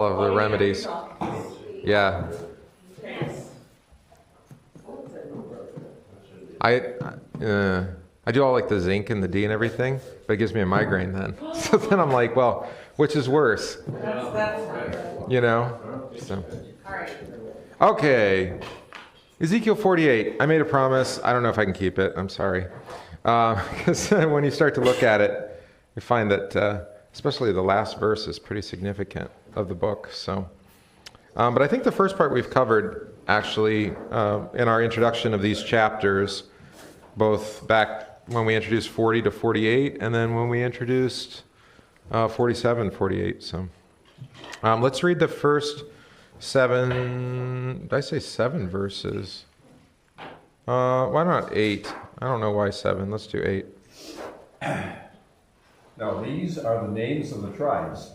of the remedies. Yeah. I do all like the zinc and the D and everything, but it gives me a migraine then. So then I'm like, well, which is worse? You know? So. Okay. Ezekiel 48. I made a promise. I don't know if I can keep it. I'm sorry. Because when you start to look at it, you find that especially the last verse is pretty significant of the book. So, but I think the first part we've covered actually in our introduction of these chapters, both back when we introduced 40 to 48, and then when we introduced 47, 48. So let's read the first 7, did I say 7 verses? Why not 8? I don't know why 7. Let's do 8. Now these are the names of the tribes.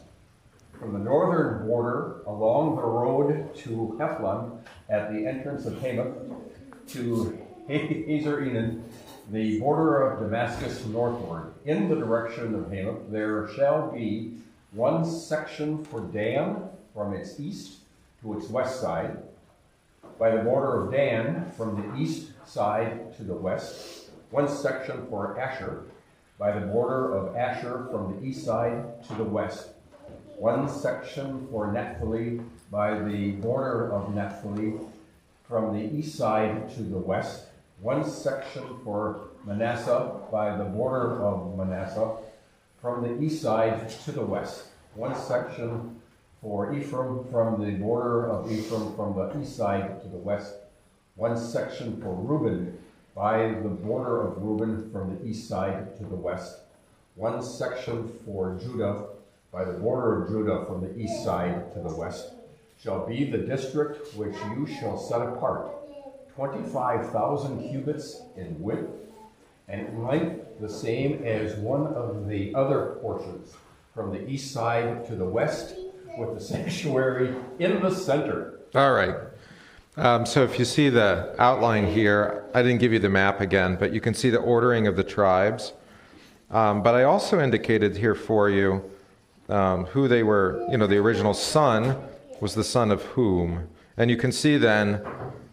From the northern border along the road to Hethlon at the entrance of Hamath to Hazer Enan, the border of Damascus northward. In the direction of Hamath there shall be one section for Dan from its east to its west side, by the border of Dan from the east side to the west, one section for Asher, by the border of Asher from the east side to the west, one section for Naphtali by the border of Naphtali from the east side to the west, one section for Manasseh by the border of Manasseh from the east side to the west, one section for Ephraim from the border of Ephraim from the east side to the west, one section for Reuben by the border of Reuben from the east side to the west, one section for Judah by the border of Judah from the east side to the west, shall be the district which you shall set apart, 25,000 cubits in width, and in length the same as one of the other portions, from the east side to the west, with the sanctuary in the center. All right. So if you see the outline here, I didn't give you the map again, but you can see the ordering of the tribes. But I also indicated here for you who they were. You know, the original son was the son of whom. And you can see then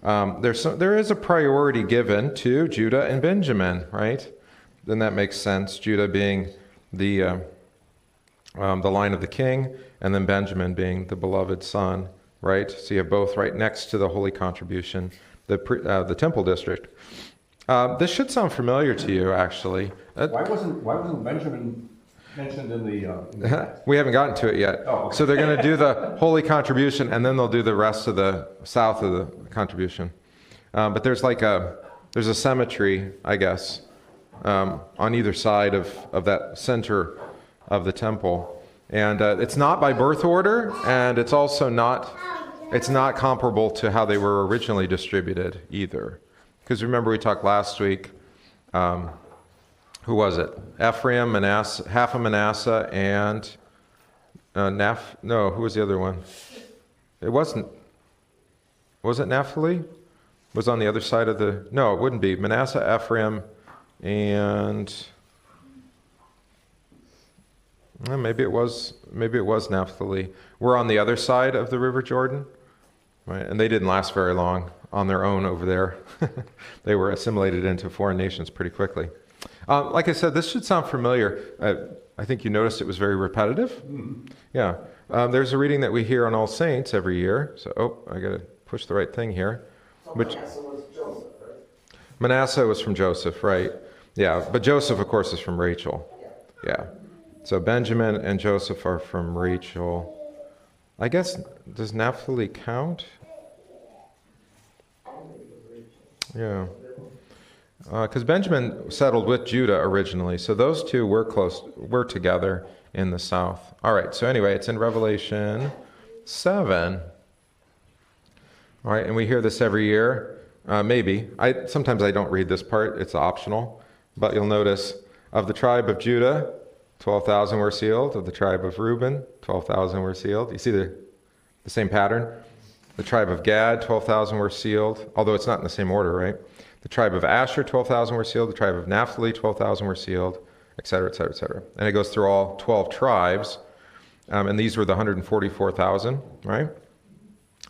there is a priority given to Judah and Benjamin, right? Then that makes sense, Judah being the line of the king, and then Benjamin being the beloved son, right? So you have both right next to the holy contribution, the temple district. This should sound familiar to you, actually. Why wasn't Benjamin mentioned in the We haven't gotten to it yet. Oh, okay. So they're going to do the holy contribution, and then they'll do the rest of the south of the contribution. But there's there's a cemetery, I guess, on either side of that center of the temple. And it's not by birth order, and it's also not comparable to how they were originally distributed either. Because remember we talked last week, who was it? Ephraim, Manasseh, half of Manasseh, and who was the other one? It wasn't. Was it Naphtali? Was on the other side of the, no, it wouldn't be. Manasseh, Ephraim, and maybe it was Naphtali. We're on the other side of the River Jordan, right? And they didn't last very long on their own over there. They were assimilated into foreign nations pretty quickly. Like I said, this should sound familiar. I think you noticed it was very repetitive. Mm-hmm. Yeah. There's a reading that we hear on All Saints every year. So, I got to push the right thing here. Manasseh was Joseph, right? Manasseh was from Joseph, right? Yeah, but Joseph, of course, is from Rachel. Yeah. So Benjamin and Joseph are from Rachel. I guess, does Naphtali count? Yeah. Because Benjamin settled with Judah originally, so those two were together in the south. All right, so anyway, it's in Revelation 7. All right, and we hear this every year. Maybe. Sometimes I don't read this part. It's optional. But you'll notice, of the tribe of Judah, 12,000 were sealed. Of the tribe of Reuben, 12,000 were sealed. You see the same pattern? The tribe of Gad, 12,000 were sealed, although it's not in the same order, right? The tribe of Asher, 12,000 were sealed. The tribe of Naphtali, 12,000 were sealed, et cetera, et cetera, et cetera. And it goes through all 12 tribes. And these were the 144,000, right?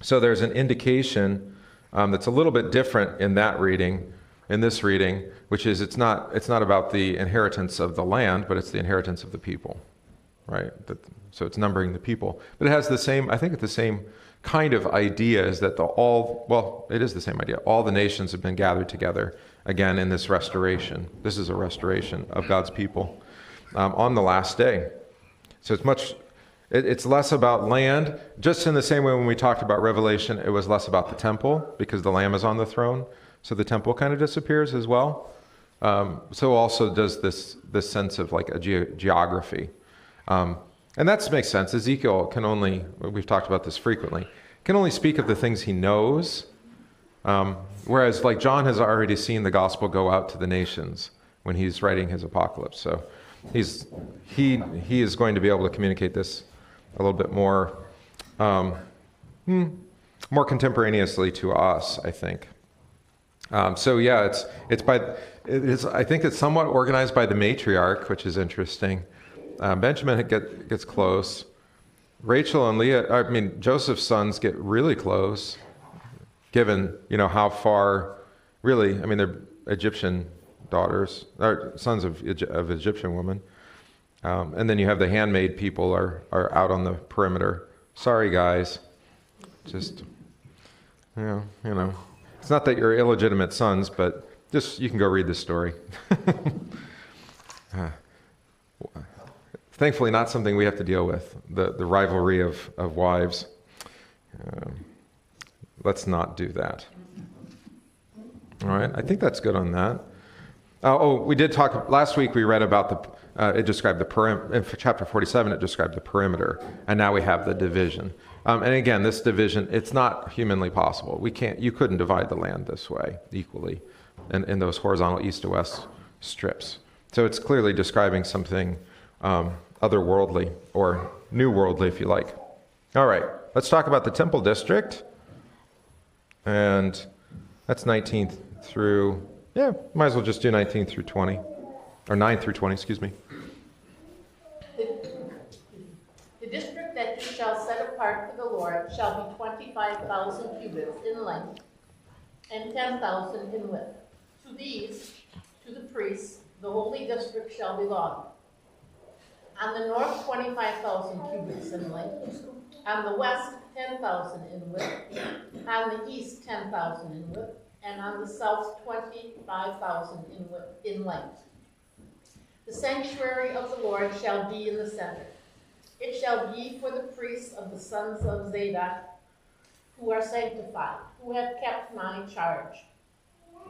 So there's an indication that's a little bit different in that reading, in this reading, which is it's not about the inheritance of the land, but it's the inheritance of the people, right? So it's numbering the people. But it has the same, I think it's the same kind of idea, is that it is the same idea. All the nations have been gathered together again in this restoration. This is a restoration of God's people on the last day. So it's less about land, just in the same way when we talked about Revelation, it was less about the temple because the Lamb is on the throne. So the temple kind of disappears as well. So also does this sense of like a geography. And that makes sense. Ezekiel can only, we've talked about this frequently, can only speak of the things he knows. Whereas like John has already seen the gospel go out to the nations when he's writing his apocalypse. So he is going to be able to communicate this a little bit more contemporaneously to us, I think. So yeah, I think it's somewhat organized by the matriarch, which is interesting. Benjamin gets close. Rachel and Leah, Joseph's sons get really close, given, how far, really, they're Egyptian daughters, or sons of Egyptian women. And then you have the handmaid people are out on the perimeter. Sorry, guys. Just, it's not that you're illegitimate sons, but just, you can go read the story. Thankfully, not something we have to deal with, the rivalry of wives. Let's not do that. All right, I think that's good on that. We did talk, last week we read about it described the perimeter, in chapter 47 it described the perimeter, and now we have the division. And again, this division, it's not humanly possible. You couldn't divide the land this way equally in those horizontal east to west strips. So it's clearly describing something otherworldly, or new worldly, if you like. All right, let's talk about the temple district. And that's 19th through, might as well just do 19 through 20. Or 9 through 20, excuse me. The district that you shall set apart for the Lord shall be 25,000 cubits in length and 10,000 in width. To these, to the priests, the holy district shall belong. On the north, 25,000 cubits in length. On the west, 10,000 in width. On the east, 10,000 in width. And on the south, 25,000 in length. The sanctuary of the Lord shall be in the center. It shall be for the priests of the sons of Zadok, who are sanctified, who have kept my charge,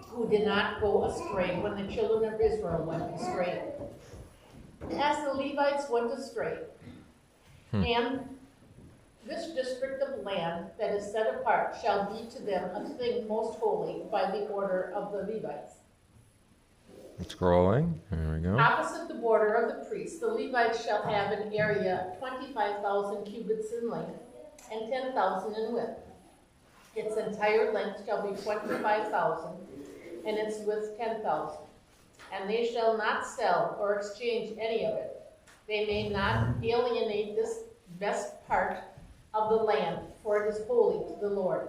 who did not go astray when the children of Israel went astray. As the Levites went astray, and this district of land that is set apart shall be to them a thing most holy by the order of the Levites. Scrolling, there we go. Opposite the border of the priests, the Levites shall have an area 25,000 cubits in length and 10,000 in width. Its entire length shall be 25,000, and its width 10,000. And they shall not sell or exchange any of it. They may not alienate this best part of the land, for it is holy to the Lord.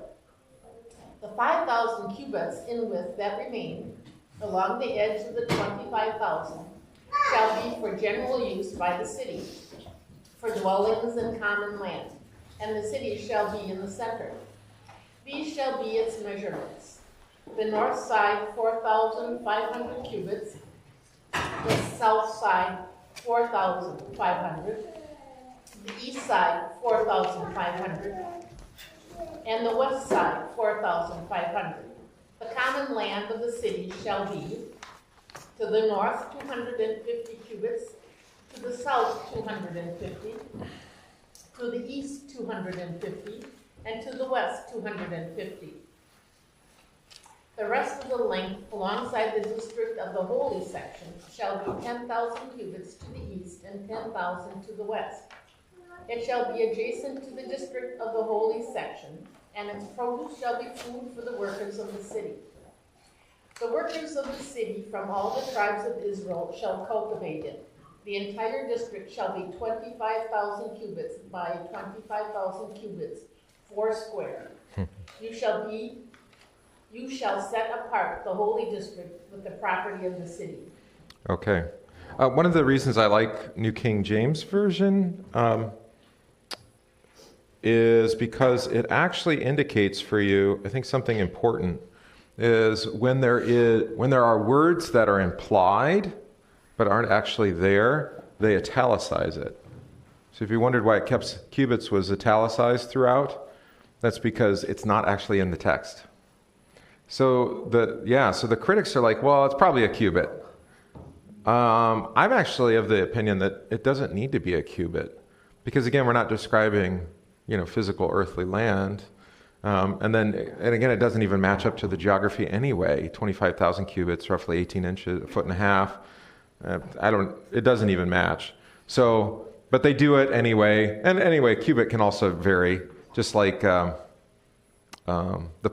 The 5,000 cubits in width that remain along the edge of the 25,000 shall be for general use by the city, for dwellings and common land, and the city shall be in the center. These shall be its measurements. The north side, 4,500 cubits. The south side, 4,500. The east side, 4,500. And the west side, 4,500. The common land of the city shall be to the north 250 cubits, to the south 250, to the east 250, and to the west 250. The rest of the length alongside the district of the holy section shall be 10,000 cubits to the east and 10,000 to the west. It shall be adjacent to the district of the holy section, and its produce shall be food for the workers of the city. The workers of the city from all the tribes of Israel shall cultivate it. The entire district shall be 25,000 cubits by 25,000 cubits, 4 square. You shall set apart the holy district with the property of the city. Okay. One of the reasons I like New King James Version is because it actually indicates for you, I think something important, is when there are words that are implied but aren't actually there, they italicize it. So if you wondered why it kept cubits was italicized throughout, that's because it's not actually in the text. So the critics are like, well, it's probably a cubit. I'm actually of the opinion that it doesn't need to be a cubit, because again, we're not describing, physical earthly land, and again, it doesn't even match up to the geography anyway. 25,000 cubits, roughly 18 inches, a foot and a half. It doesn't even match. So, but they do it anyway, and anyway, cubit can also vary, just like the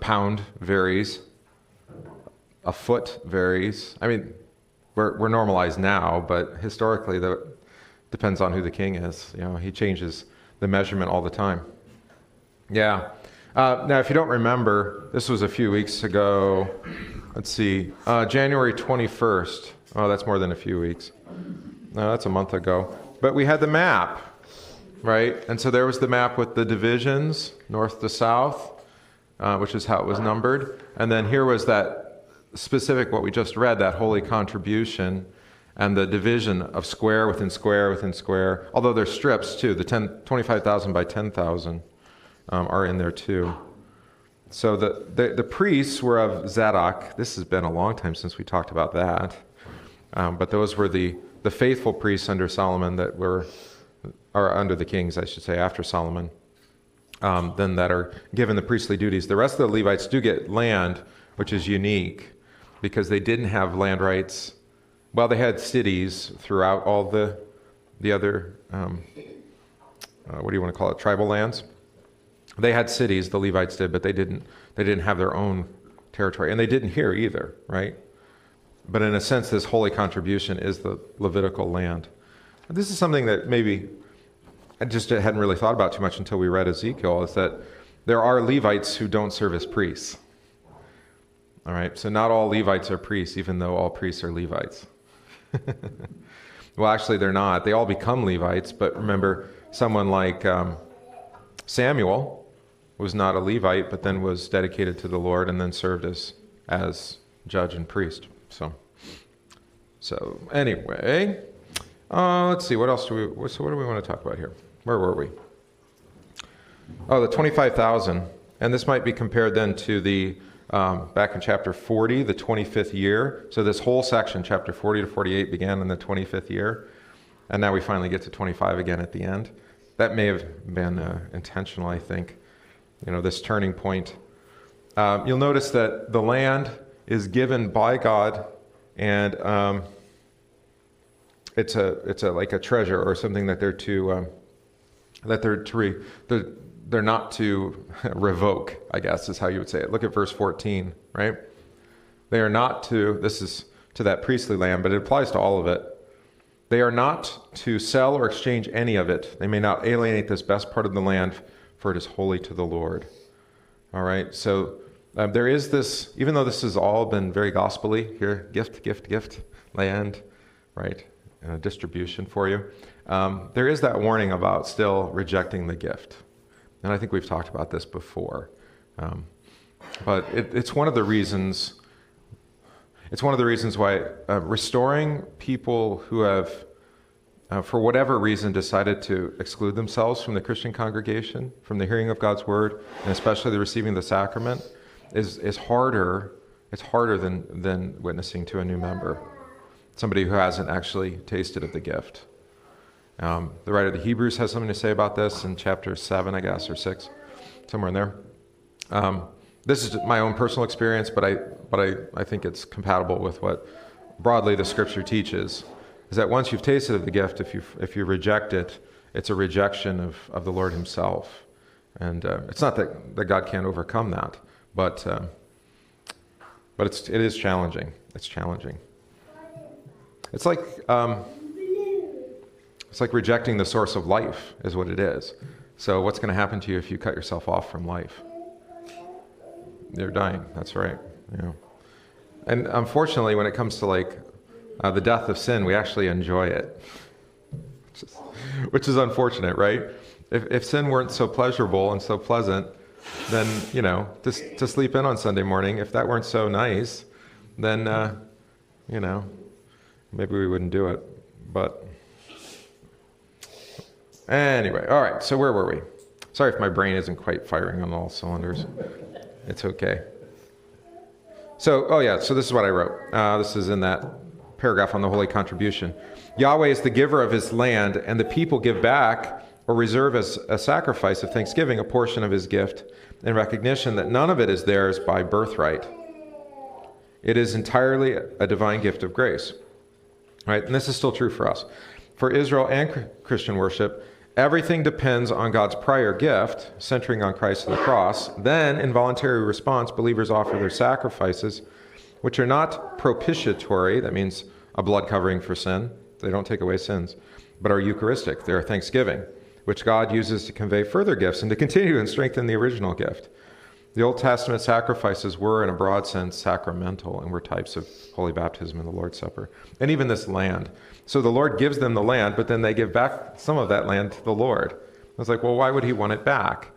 pound varies, a foot varies. I mean, we're normalized now, but historically, that depends on who the king is. He changes the measurement all the time. Yeah. Now, if you don't remember, this was a few weeks ago. Let's see, January 21st. Oh, that's more than a few weeks. No, that's a month ago. But we had the map, right? And so there was the map with the divisions, north to south, which is how it was numbered. And then here was that specific, what we just read, that holy contribution, and the division of square within square within square, although there's strips too. The 25,000 by 10,000 are in there too. So the priests were of Zadok. This has been a long time since we talked about that. But those were the faithful priests under Solomon or under the kings, I should say, after Solomon, then that are given the priestly duties. The rest of the Levites do get land, which is unique, because they didn't have land rights. Well, they had cities throughout all the other, what do you want to call it, tribal lands. They had cities, the Levites did, but they didn't have their own territory. And they didn't here either, right? But in a sense, this holy contribution is the Levitical land. And this is something that maybe I just hadn't really thought about too much until we read Ezekiel, is that there are Levites who don't serve as priests. All right, so not all Levites are priests, even though all priests are Levites. Well, actually, they're not. They all become Levites, but remember, someone like Samuel was not a Levite, but then was dedicated to the Lord and then served as judge and priest. So anyway, let's see, what else what do we want to talk about here? Where were we? Oh, the 25,000. And this might be compared then to the, back in chapter 40, the 25th year. So this whole section, chapter 40 to 48, began in the 25th year. And now we finally get to 25 again at the end. That may have been intentional, I think, this turning point. You'll notice that the land is given by God, and it's like a treasure or something that they're not to revoke, I guess is how you would say it. Look at verse 14, right? They are not to, this is to that priestly land, but it applies to all of it. They are not to sell or exchange any of it. They may not alienate this best part of the land, for it is holy to the Lord. All right, so there is this, even though this has all been very gospel-y, here, gift, land, right, and a distribution for you, there is that warning about still rejecting the gift. And I think we've talked about this before. But it's one of the reasons why restoring people who have, for whatever reason, decided to exclude themselves from the Christian congregation, from the hearing of God's word, and especially the receiving the sacrament, is harder. It's harder than witnessing to a new member, somebody who hasn't actually tasted of the gift. The writer of the Hebrews has something to say about this in chapter 7, I guess, or 6, somewhere in there. This is my own personal experience, but I think it's compatible with what broadly the Scripture teaches, is that once you've tasted of the gift, if you reject it, it's a rejection of the Lord himself. And it's not that God can't overcome that, but it is challenging. It's challenging. It's like It's like rejecting the source of life is what it is. So what's going to happen to you if you cut yourself off from life? You're dying. That's right. Yeah. And unfortunately, when it comes to like the death of sin, we actually enjoy it, which is unfortunate, right? If sin weren't so pleasurable and so pleasant, then, to sleep in on Sunday morning, if that weren't so nice, then, maybe we wouldn't do it. But anyway, all right, so where were we? Sorry if my brain isn't quite firing on all cylinders. It's okay. So this is what I wrote. This is in that paragraph on the holy contribution. Yahweh is the giver of his land, and the people give back or reserve as a sacrifice of thanksgiving a portion of his gift in recognition that none of it is theirs by birthright. It is entirely a divine gift of grace. Right? And this is still true for us. For Israel and Christian worship, everything depends on God's prior gift, centering on Christ and the cross. Then, in voluntary response, believers offer their sacrifices, which are not propitiatory, that means a blood covering for sin. They don't take away sins, but are Eucharistic. They are thanksgiving, which God uses to convey further gifts and to continue and strengthen the original gift. The Old Testament sacrifices were, in a broad sense, sacramental and were types of holy baptism and the Lord's Supper, and even this land. So the Lord gives them the land, but then they give back some of that land to the Lord. I was like, well, why would he want it back?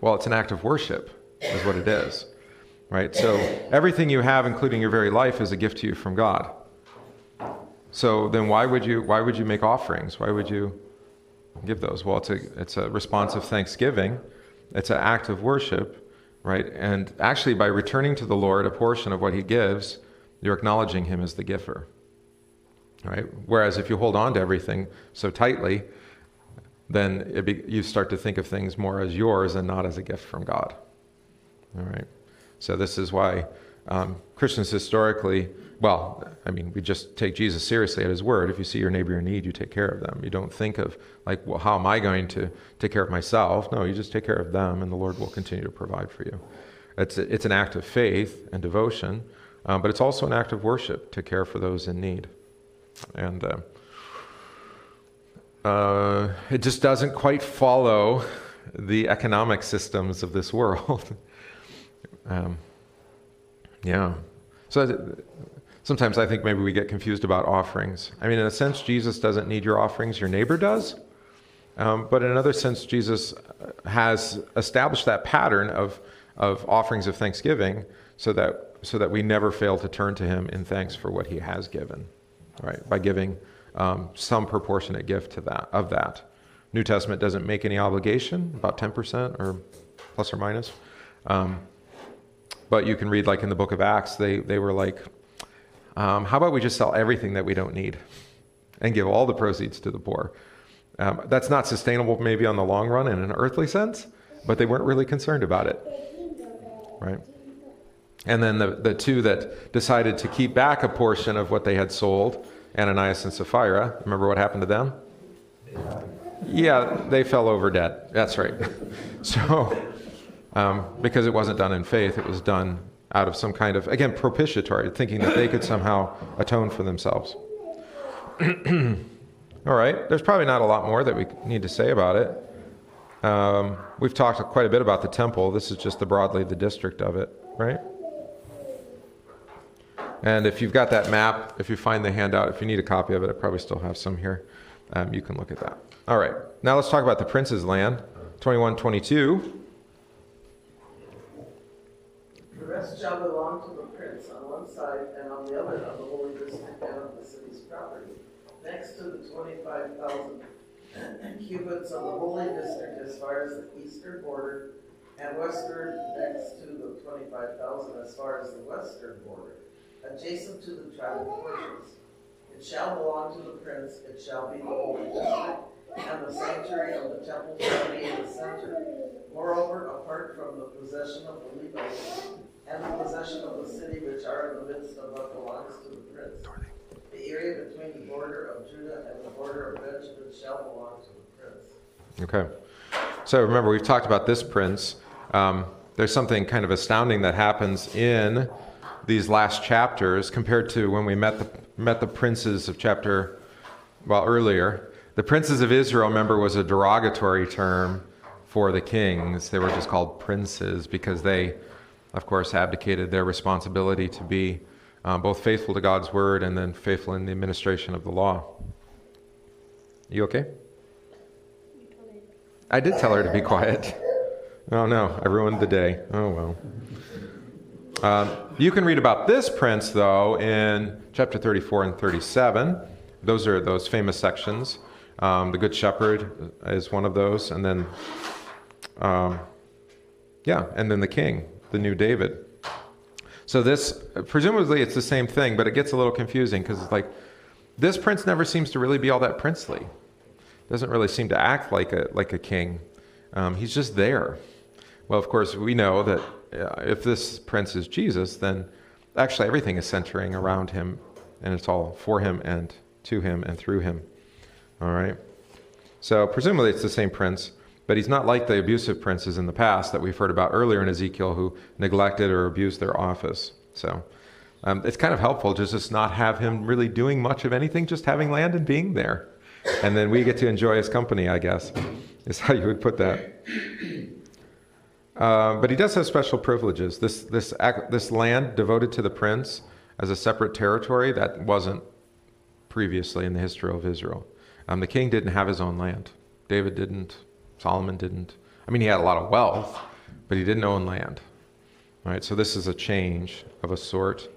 Well, it's an act of worship, is what it is. Right? So everything you have, including your very life, is a gift to you from God. So then why would you make offerings? Why would you give those? Well, it's a response of thanksgiving. It's an act of worship, right? And actually, by returning to the Lord a portion of what he gives, you're acknowledging him as the giver, right? Whereas if you hold on to everything so tightly, then you start to think of things more as yours and not as a gift from God. All right. So this is why Christians historically, we just take Jesus seriously at his word. If you see your neighbor in need, you take care of them. You don't think of like, well, how am I going to take care of myself? No, you just take care of them, and the Lord will continue to provide for you. It's an act of faith and devotion, but it's also an act of worship to care for those in need. And it just doesn't quite follow the economic systems of this world. So sometimes I think maybe we get confused about offerings. I mean, in a sense, Jesus doesn't need your offerings, your neighbor does. But in another sense, Jesus has established that pattern of offerings of thanksgiving so that we never fail to turn to him in thanks for what he has given, right? By giving some proportionate gift of that. New Testament doesn't make any obligation, about 10% or plus or minus. But you can read, like in the book of Acts, they were like, how about we just sell everything that we don't need and give all the proceeds to the poor? That's not sustainable maybe on the long run in an earthly sense, but they weren't really concerned about it, right? And then the two that decided to keep back a portion of what they had sold, Ananias and Sapphira, remember what happened to them? Yeah, they fell over dead. That's right. So, because it wasn't done in faith, it was done out of some kind of, again, propitiatory, thinking that they could somehow atone for themselves. All right, there's probably not a lot more that we need to say about it. We've talked quite a bit about the temple. This is just broadly the district of it, right? And if you've got that map, if you find the handout, if you need a copy of it, I probably still have some here. You can look at that. All right, now let's talk about the prince's land, 21-22. The rest shall belong to the prince on one side, and on the other of the holy district and of the city's property, next to the 25,000 cubits of the holy district as far as the eastern border, and westward next to the 25,000 as far as the western border, adjacent to the tribal portions. It shall belong to the prince, it shall be the holy district, and the sanctuary of the temple shall be in the center. Moreover, apart from the possession of the Levites, and the possession of the city which are in the midst of what belongs to the prince, the area between the border of Judah and the border of Benjamin shall belong to the prince. Okay. So remember, we've talked about this prince. There's something kind of astounding that happens in these last chapters compared to when we met the princes of earlier. The princes of Israel, remember, was a derogatory term for the kings. They were just called princes because they, of course, abdicated their responsibility to be both faithful to God's word and then faithful in the administration of the law. You okay? I did tell her to be quiet. Oh no, I ruined the day. Oh well. You can read about this prince, though, in chapter 34 and 37. Those are those famous sections. The Good Shepherd is one of those, and then, and then the king, the new David. So this, presumably it's the same thing, but it gets a little confusing because it's like, this prince never seems to really be all that princely. Doesn't really seem to act like a king. He's just there. Well, of course, we know that if this prince is Jesus, then actually everything is centering around him, and it's all for him and to him and through him. All right? So presumably it's the same prince, but he's not like the abusive princes in the past that we've heard about earlier in Ezekiel who neglected or abused their office. So it's kind of helpful to just not have him really doing much of anything, just having land and being there. And then we get to enjoy his company, I guess, is how you would put that. But he does have special privileges. This land devoted to the prince as a separate territory, that wasn't previously in the history of Israel. The king didn't have his own land. David didn't. Solomon didn't. I mean, he had a lot of wealth, but he didn't own land. All right, so this is a change of a sort.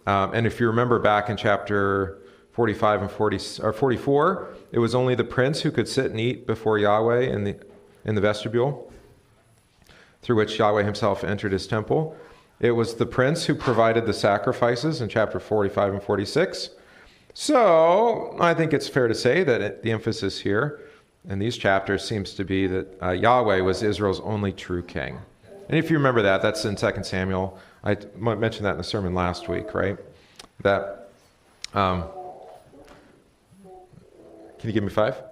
And if you remember back in chapter 45 and 44, it was only the prince who could sit and eat before Yahweh in the vestibule, through which Yahweh himself entered his temple. It was the prince who provided the sacrifices in chapter 45 and 46. So I think it's fair to say that the emphasis here in these chapters seems to be that Yahweh was Israel's only true king. And if you remember that, that's in 2 Samuel. I mentioned that in the sermon last week, right? That, can you give me 5?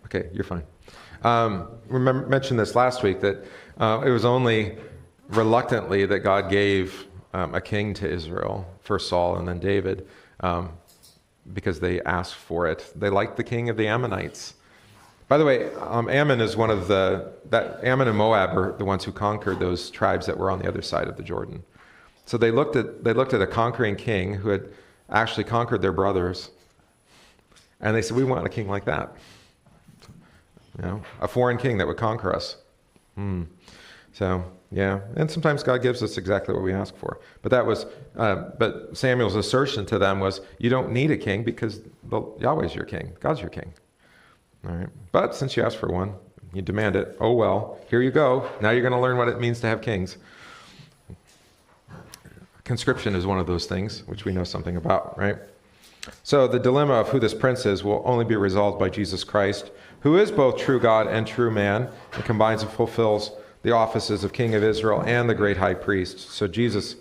Okay, you're fine. Mentioned this last week, that it was only reluctantly that God gave a king to Israel, first Saul and then David, because they asked for it. They liked the king of the Ammonites. By the way, Ammon is one of Ammon and Moab are the ones who conquered those tribes that were on the other side of the Jordan. So they looked at a conquering king who had actually conquered their brothers, and they said, we want a king like that. You know, a foreign king that would conquer us. So, yeah, and sometimes God gives us exactly what we ask for. But Samuel's assertion to them was, you don't need a king because Yahweh's your king. God's your king. All right. But since you asked for one, you demand it. Oh, well, here you go. Now you're going to learn what it means to have kings. Conscription is one of those things, which we know something about, right? So the dilemma of who this prince is will only be resolved by Jesus Christ, who is both true God and true man, and combines and fulfills the offices of King of Israel and the great high priest. So Jesus,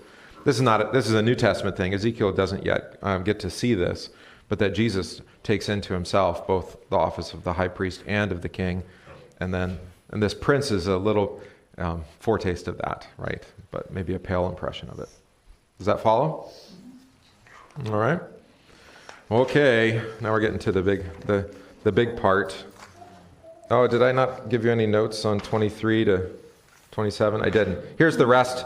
this is a New Testament thing. Ezekiel doesn't yet get to see this, but that Jesus takes into himself both the office of the high priest and of the king. And this prince is a little foretaste of that, right? But maybe a pale impression of it. Does that follow? All right. Okay, now we're getting to the big part. Oh, did I not give you any notes on 23 to 27? I didn't. Here's the rest.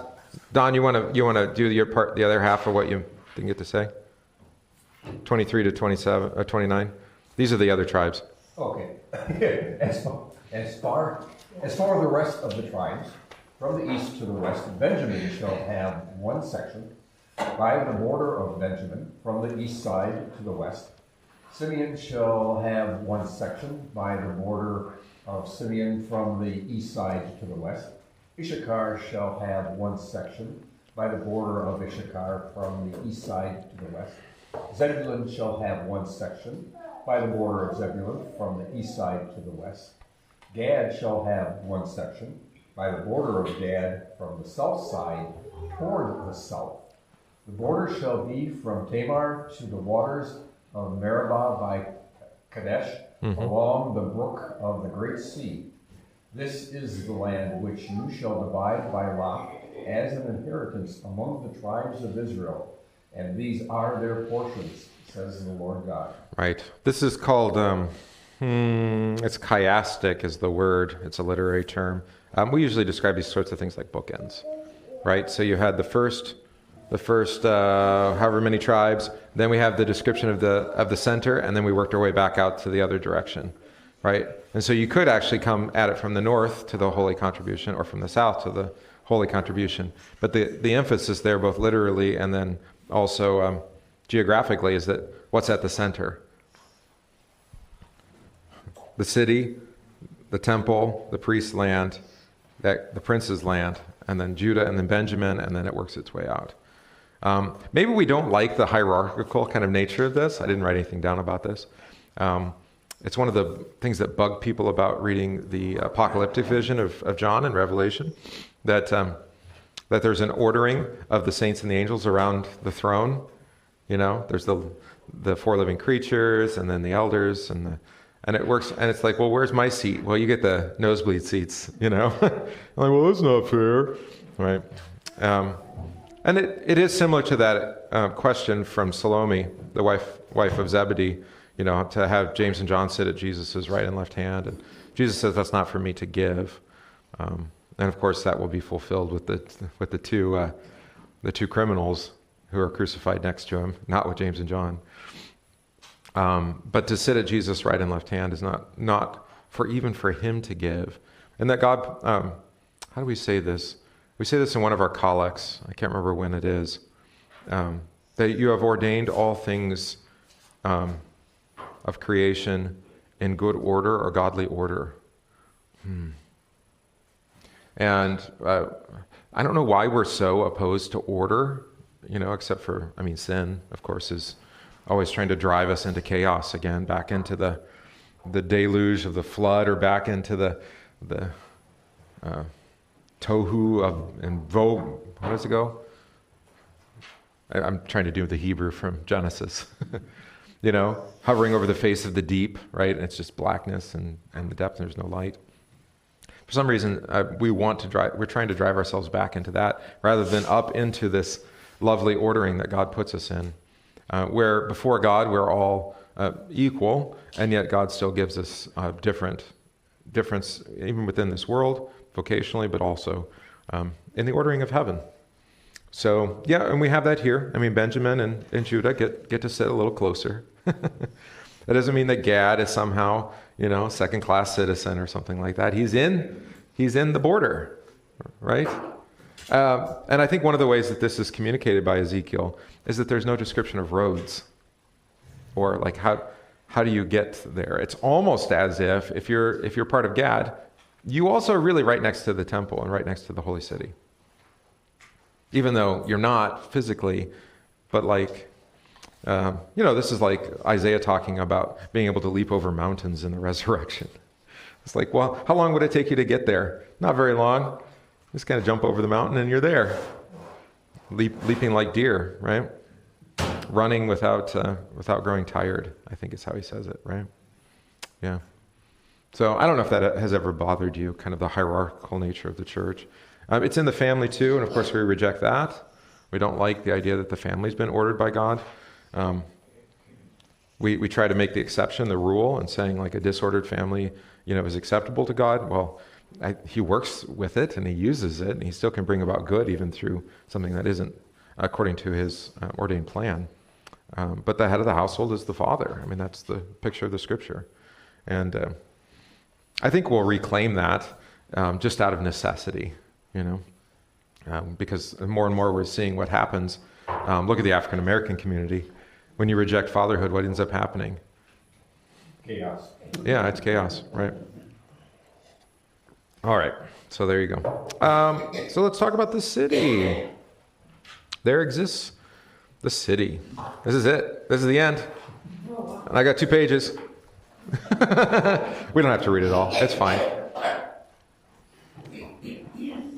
Don, you want to do your part, the other half of what you didn't get to say? 23 to 27, 29. These are the other tribes. Okay. As far as the rest of the tribes, from the east to the west, Benjamin shall have one section by the border of Benjamin, from the east side to the west. Simeon shall have one section by the border of Simeon, from the east side to the west. Issachar shall have one section by the border of Issachar, from the east side to the west. Zebulun shall have one section by the border of Zebulun, from the east side to the west. Gad shall have one section by the border of Gad, from the south side toward the south. The border shall be from Tamar to the waters of Meribah by Kadesh, along the brook of the great sea. This is the land which you shall divide by lot as an inheritance among the tribes of Israel, and these are their portions. says the Lord God. Right. This is called, it's chiastic is the word. It's a literary term. We usually describe these sorts of things like bookends, right? So you had the first however many tribes, then we have the description of the center, and then we worked our way back out to the other direction, right? And so you could actually come at it from the north to the holy contribution, or from the south to the holy contribution. But the emphasis there, both literally and then also geographically, is that what's at the center? The city, the temple, the priest's land, the prince's land, and then Judah, and then Benjamin, and then it works its way out. Maybe we don't like the hierarchical kind of nature of this. I didn't write anything down about this. It's one of the things that bug people about reading the apocalyptic vision of John in Revelation, that there's an ordering of the saints and the angels around the throne. You know, there's the four living creatures, and then the elders, and it works. And it's like, well, where's my seat? Well, you get the nosebleed seats. You know, I'm like, well, that's not fair, right? And it is similar to that question from Salome, the wife of Zebedee, you know, to have James and John sit at Jesus' right and left hand. And Jesus says, that's not for me to give. And of course, that will be fulfilled with the two criminals who are crucified next to him, not with James and John. But to sit at Jesus' right and left hand is not for even for him to give. And that God, how do we say this? We say this in one of our collects. I can't remember when it is. That you have ordained all things of creation in good order or godly order. And I don't know why we're so opposed to order, you know, except for, I mean, sin, of course, is always trying to drive us into chaos again, back into the deluge of the flood, or back into the tohu and vogue. How does it go? I'm trying to do the Hebrew from Genesis. You know, hovering over the face of the deep, right? And it's just blackness and the depth, and there's no light. For some reason, we're trying to drive ourselves back into that, rather than up into this lovely ordering that God puts us in, where before God we're all equal, and yet God still gives us difference even within this world, vocationally, but also in the ordering of heaven. So yeah, and we have that here. I mean, Benjamin and Judah get to sit a little closer. That doesn't mean that Gad is somehow, you know, second-class citizen or something like that. He's in the border, right? And I think one of the ways that this is communicated by Ezekiel is that there's no description of roads, or like how do you get there? It's almost as if you're part of Gad, you also are really right next to the temple and right next to the holy city. Even though you're not physically, but like, you know, this is like Isaiah talking about being able to leap over mountains in the resurrection. It's like, well, how long would it take you to get there? Not very long. Just kind of jump over the mountain and you're there. Leaping like deer, right? Running without growing tired, I think is how he says it, right? Yeah. So I don't know if that has ever bothered you, kind of the hierarchical nature of the church. It's in the family too, and of course we reject that. We don't like the idea that the family's been ordered by God. We try to make the exception the rule, and saying like a disordered family, you know, is acceptable to God. Well, he works with it and he uses it, and he still can bring about good even through something that isn't according to his ordained plan. But the head of the household is the father. I mean, that's the picture of the scripture. And I think we'll reclaim that just out of necessity, you know, because more and more we're seeing what happens. Look at the African American community. When you reject fatherhood, what ends up happening? Chaos. Yeah, it's chaos, right? All right, so there you go. So let's talk about the city. There exists the city. This is it. This is the end. And I got 2 pages. We don't have to read it all. It's fine.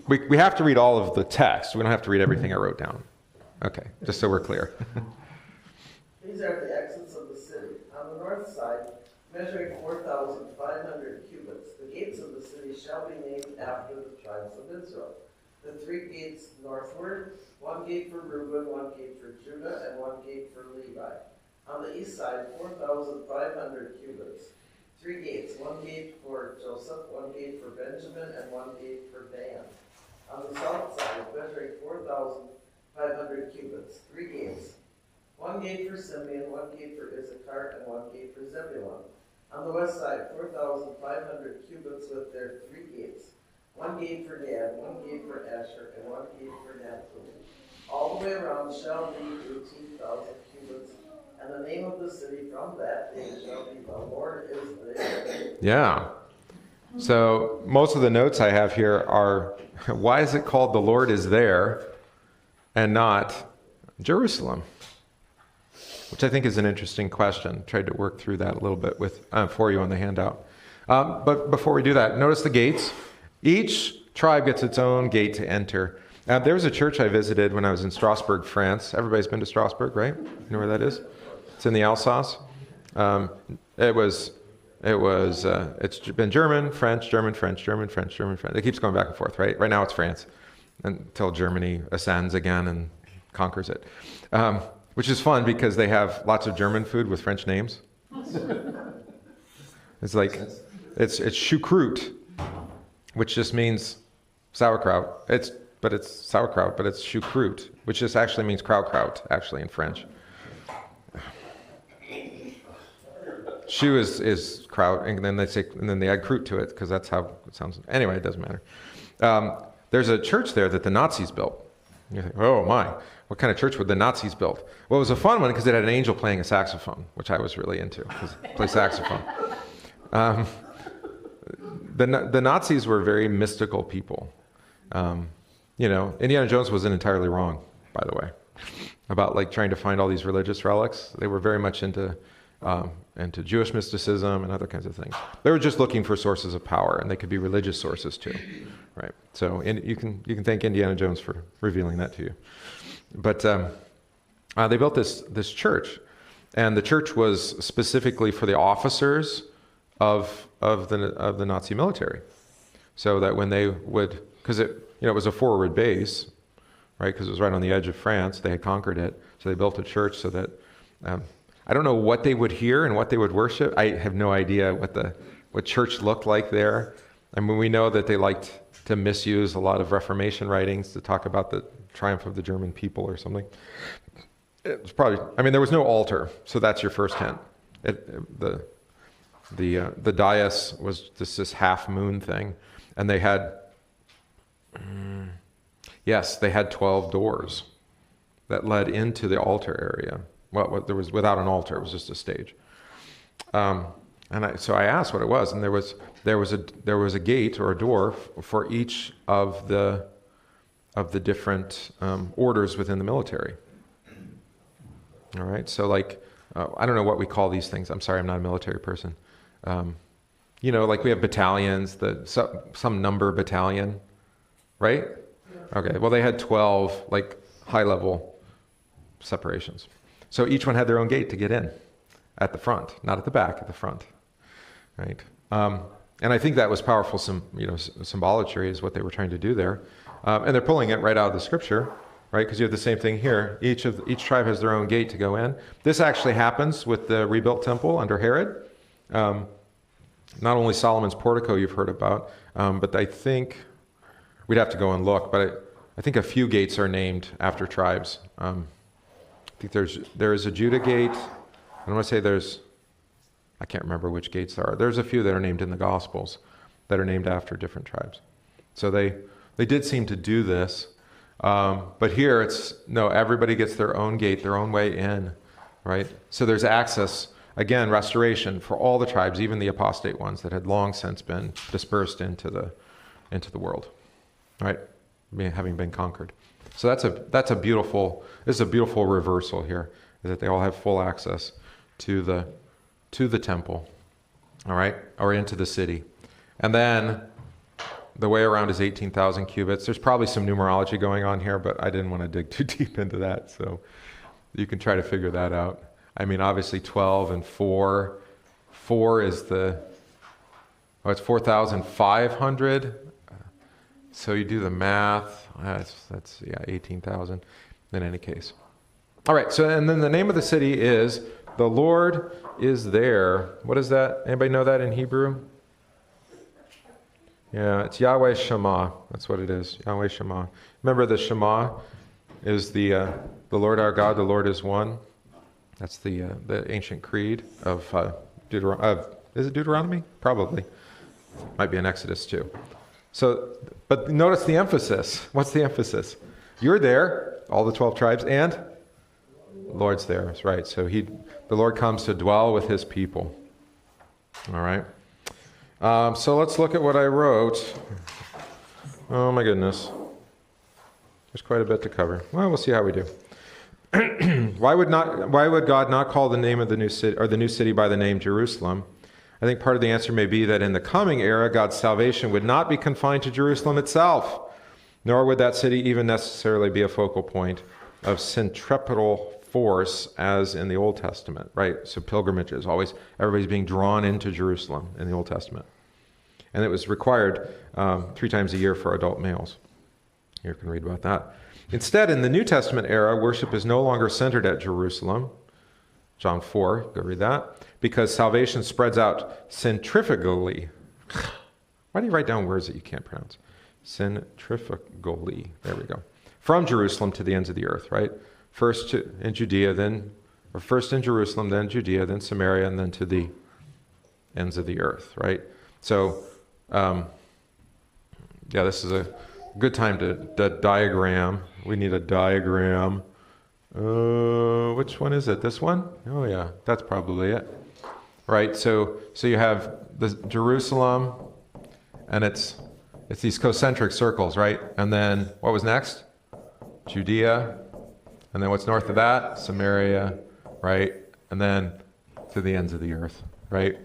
We have to read all of the text. We don't have to read everything I wrote down. Okay, just so we're clear. These are the exits of the city. On the north side, measuring 4,500 cubits, the gates of the city shall be named after the tribes of Israel. The 3 gates northward, 1 gate for Reuben, 1 gate for Judah, and 1 gate for Levi. On the east side, 4,500 cubits, 3 gates, 1 gate for Joseph, 1 gate for Benjamin, and 1 gate for Dan. On the south side, measuring 4,500 cubits, 3 gates, 1 gate for Simeon, 1 gate for Issachar, and 1 gate for Zebulun. On the west side, 4,500 cubits with their 3 gates, 1 gate for Gad, 1 gate for Asher, and 1 gate for Naphtali. All the way around shall be 18,000 cubits, and the name of the city from that day shall be the Lord is there. Yeah. So most of the notes I have here are, why is it called the Lord is there and not Jerusalem? Which I think is an interesting question. Tried to work through that a little bit with for you on the handout. But before we do that, notice the gates. Each tribe gets its own gate to enter. There was a church I visited when I was in Strasbourg, France. Everybody's been to Strasbourg, right? You know where that is? It's in the Alsace. It's been German, French, German, French, German, French, German, French. It keeps going back and forth, right? Right now it's France until Germany ascends again and conquers it. Which is fun because they have lots of German food with French names. It's like, it's choucroute, which just means sauerkraut. It's sauerkraut, but it's choucroute, which just actually means kraut, actually, in French. Choux is kraut, and then they add croute to it because that's how it sounds. Anyway, it doesn't matter. There's a church there that the Nazis built. You think, oh my, what kind of church would the Nazis build? Well, it was a fun one because it had an angel playing a saxophone, which I was really into, because I play saxophone. The Nazis were very mystical people. Indiana Jones wasn't entirely wrong, by the way, about like trying to find all these religious relics. They were very much into Jewish mysticism and other kinds of things. They were just looking for sources of power, and they could be religious sources too, right? So you can thank Indiana Jones for revealing that to you. But they built this church, and the church was specifically for the officers of the Nazi military, so that when they would, because it was a forward base, right? Because it was right on the edge of France. They had conquered it, so they built a church so that. I don't know what they would hear and what they would worship. I have no idea what church looked like there. I mean, we know that they liked to misuse a lot of Reformation writings to talk about the triumph of the German people or something. It was probably, there was no altar, so that's your first hint. The dais was just this half moon thing, and they had, they had 12 doors that led into the altar area. Well, there was without an altar; it was just a stage. So I asked what it was, and there was a gate or a door for each of the different orders within the military. All right, so I don't know what we call these things. I'm sorry, I'm not a military person. Like we have battalions, some number battalion, right? Okay, well they had 12 high-level separations. So each one had their own gate to get in at the front, not at the back, at the front, right? And I think that was powerful. Symbolatry is what they were trying to do there, and they're pulling it right out of the scripture, right? Because you have the same thing here. Each tribe has their own gate to go in. This actually happens with the rebuilt temple under Herod. Not only Solomon's portico you've heard about, but I think we'd have to go and look. But I think a few gates are named after tribes. I think there is a Judah gate. I want to say I can't remember which gates there are. There's a few that are named in the Gospels that are named after different tribes. So they did seem to do this. But here everybody gets their own gate, their own way in, right? So there's access, again, restoration for all the tribes, even the apostate ones that had long since been dispersed into the world, right? Having been conquered. So this is a beautiful reversal here, is that they all have full access to the temple, all right, or into the city. And then the way around is 18,000 cubits. There's probably some numerology going on here, but I didn't want to dig too deep into that, so you can try to figure that out. Obviously 12 and 4 is it's 4,500. So you do the math. That's 18,000 in any case. All right, and then the name of the city is The Lord is there. What is that? Anybody know that in Hebrew? Yeah, it's Yahweh Shema. That's what it is. Yahweh Shema. Remember, the Shema is the Lord our God, the Lord is one. That's the ancient creed of is it Deuteronomy? Probably. Might be in Exodus too. So, but notice the emphasis. What's the emphasis? You're there, all the 12 tribes, and the Lord's there. That's right. So the Lord comes to dwell with his people. All right. So let's look at what I wrote. Oh my goodness. There's quite a bit to cover. Well, we'll see how we do. Why would God not call the name of the new city, or the new city, by the name Jerusalem? I think part of the answer may be that in the coming era, God's salvation would not be confined to Jerusalem itself, nor would that city even necessarily be a focal point of centripetal force as in the Old Testament, right? So pilgrimages, everybody's being drawn into Jerusalem in the Old Testament. And it was required 3 times a year for adult males. You can read about that. Instead, in the New Testament era, worship is no longer centered at Jerusalem. John 4, go read that. Because salvation spreads out centrifugally. Why do you write down words that you can't pronounce? Centrifugally. There we go. From Jerusalem to the ends of the earth, right? First in Jerusalem, then Judea, then Samaria, and then to the ends of the earth, right? So, this is a good time to diagram. We need a diagram. Which one is it? This one? Oh yeah, that's probably it. Right, so you have the Jerusalem, and it's these concentric circles, right? And then what was next? Judea. And then what's north of that? Samaria, right? And then to the ends of the earth, right?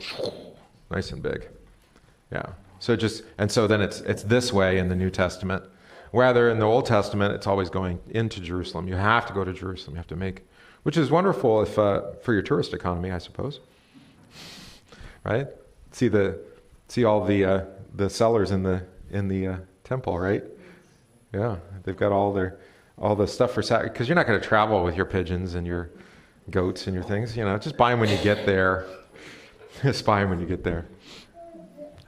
Nice and big. Yeah. So then it's this way in the New Testament. Rather, in the Old Testament, it's always going into Jerusalem. You have to go to Jerusalem. You have to which is wonderful if for your tourist economy, I suppose. Right? See all the sellers in the temple, right? Yeah, they've got all the stuff for sacrifice, because you're not going to travel with your pigeons and your goats and your things. Just buy them when you get there. Just buy them when you get there.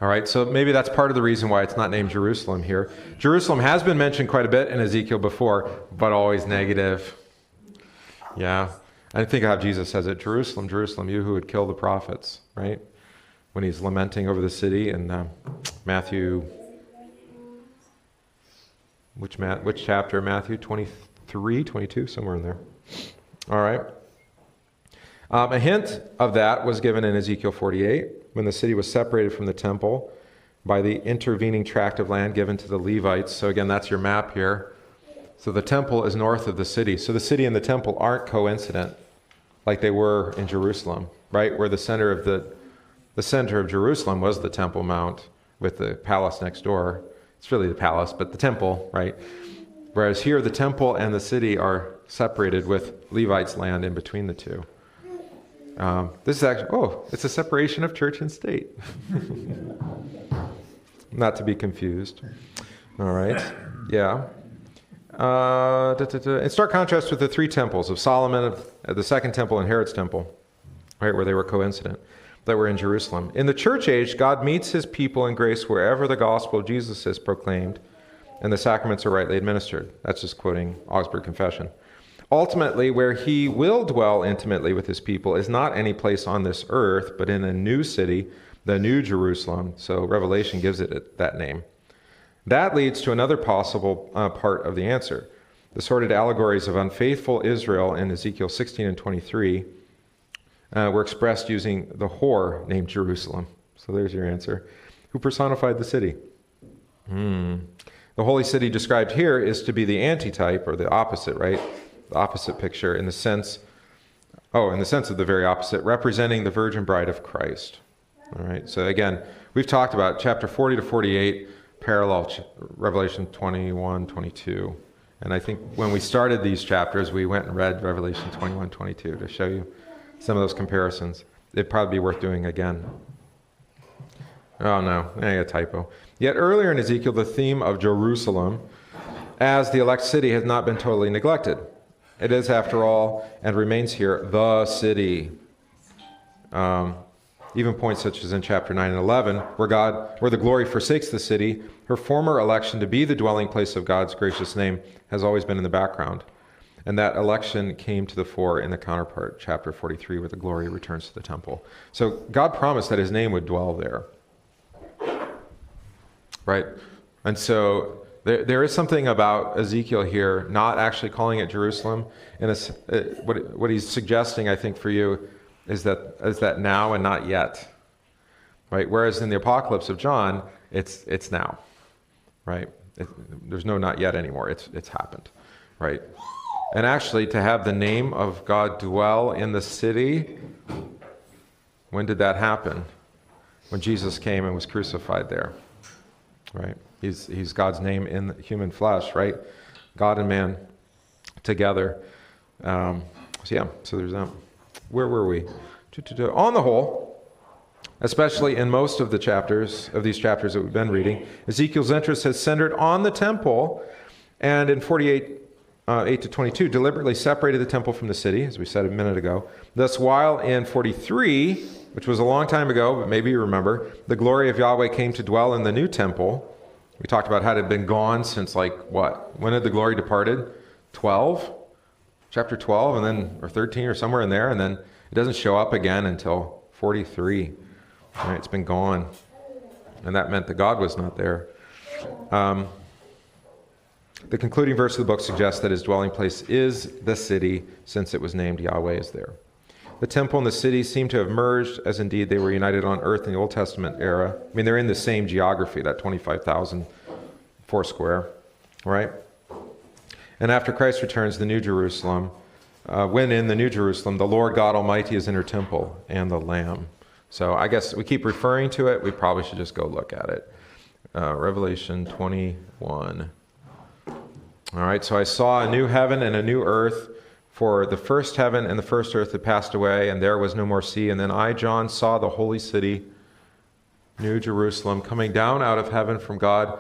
All right, so maybe that's part of the reason why it's not named Jerusalem here. Jerusalem has been mentioned quite a bit in Ezekiel before, but always negative. Yeah, I think how Jesus says it, Jerusalem, Jerusalem, you who would kill the prophets, right? When he's lamenting over the city in Matthew, which chapter? Matthew 23, 22, somewhere in there. All right. A hint of that was given in Ezekiel 48, when the city was separated from the temple by the intervening tract of land given to the Levites. So again, that's your map here. So the temple is north of the city. So the city and the temple aren't coincident like they were in Jerusalem, right? Where the center of Jerusalem was the Temple Mount with the palace next door. It's really the palace, but the temple, right? Whereas here, the temple and the city are separated with Levites' land in between the two. This is actually, it's a separation of church and state. Not to be confused. All right, yeah. In stark contrast with the 3 temples of Solomon, the second temple, and Herod's temple, right, where they were coincident, that were in Jerusalem. In the church age, God meets his people in grace wherever the gospel of Jesus is proclaimed and the sacraments are rightly administered. That's just quoting Augsburg Confession. Ultimately, where he will dwell intimately with his people is not any place on this earth, but in a new city, the New Jerusalem. So Revelation gives it that name. That leads to another possible part of the answer. The sordid allegories of unfaithful Israel in Ezekiel 16 and 23 were expressed using the whore named Jerusalem. So there's your answer. Who personified the city? The holy city described here is to be the antitype, or the opposite, right? The opposite picture in the sense of the very opposite, representing the virgin bride of Christ. All right, so again, we've talked about chapter 40 to 48, parallel Revelation 21, 22. And I think when we started these chapters, we went and read Revelation 21, 22 to show you some of those comparisons. It'd probably be worth doing again. Oh no, I got a typo. Yet earlier in Ezekiel, the theme of Jerusalem as the elect city has not been totally neglected. It is, after all, and remains here, the city. Even points such as in chapter 9 and 11, where the glory forsakes the city, her former election to be the dwelling place of God's gracious name has always been in the background. And that election came to the fore in the counterpart, chapter 43, where the glory returns to the temple. So God promised that his name would dwell there. Right? And so there is something about Ezekiel here not actually calling it Jerusalem. What he's suggesting, I think, for you is that now and not yet. Right? Whereas in the Apocalypse of John, it's now. Right? There's no not yet anymore. It's happened. Right? And actually, to have the name of God dwell in the city, when did that happen? When Jesus came and was crucified there. Right? He's God's name in human flesh, right? God and man together. So there's that. Where were we? On the whole, especially in most of these chapters that we've been reading, Ezekiel's interest has centered on the temple, and in 48, 8 to 22, deliberately separated the temple from the city, as we said a minute ago. Thus, while in 43, which was a long time ago, but maybe you remember, the glory of Yahweh came to dwell in the new temple. We talked about how it had been gone since what? When had the glory departed? 12? Chapter 12, or 13 or somewhere in there, and then it doesn't show up again until 43. Right, it's been gone. And that meant that God was not there. The concluding verse of the book suggests that his dwelling place is the city, since it was named Yahweh is there. The temple and the city seem to have merged, as indeed they were united on earth in the Old Testament era. I mean, they're in the same geography, that 25,000 foursquare, right? And after Christ returns, the New Jerusalem, when in the New Jerusalem, the Lord God Almighty is in her temple, and the Lamb. So I guess we keep referring to it. We probably should just go look at it. Revelation 21. All right, so I saw a new heaven and a new earth, for the first heaven and the first earth had passed away, and there was no more sea. And then I, John, saw the holy city, New Jerusalem, coming down out of heaven from God.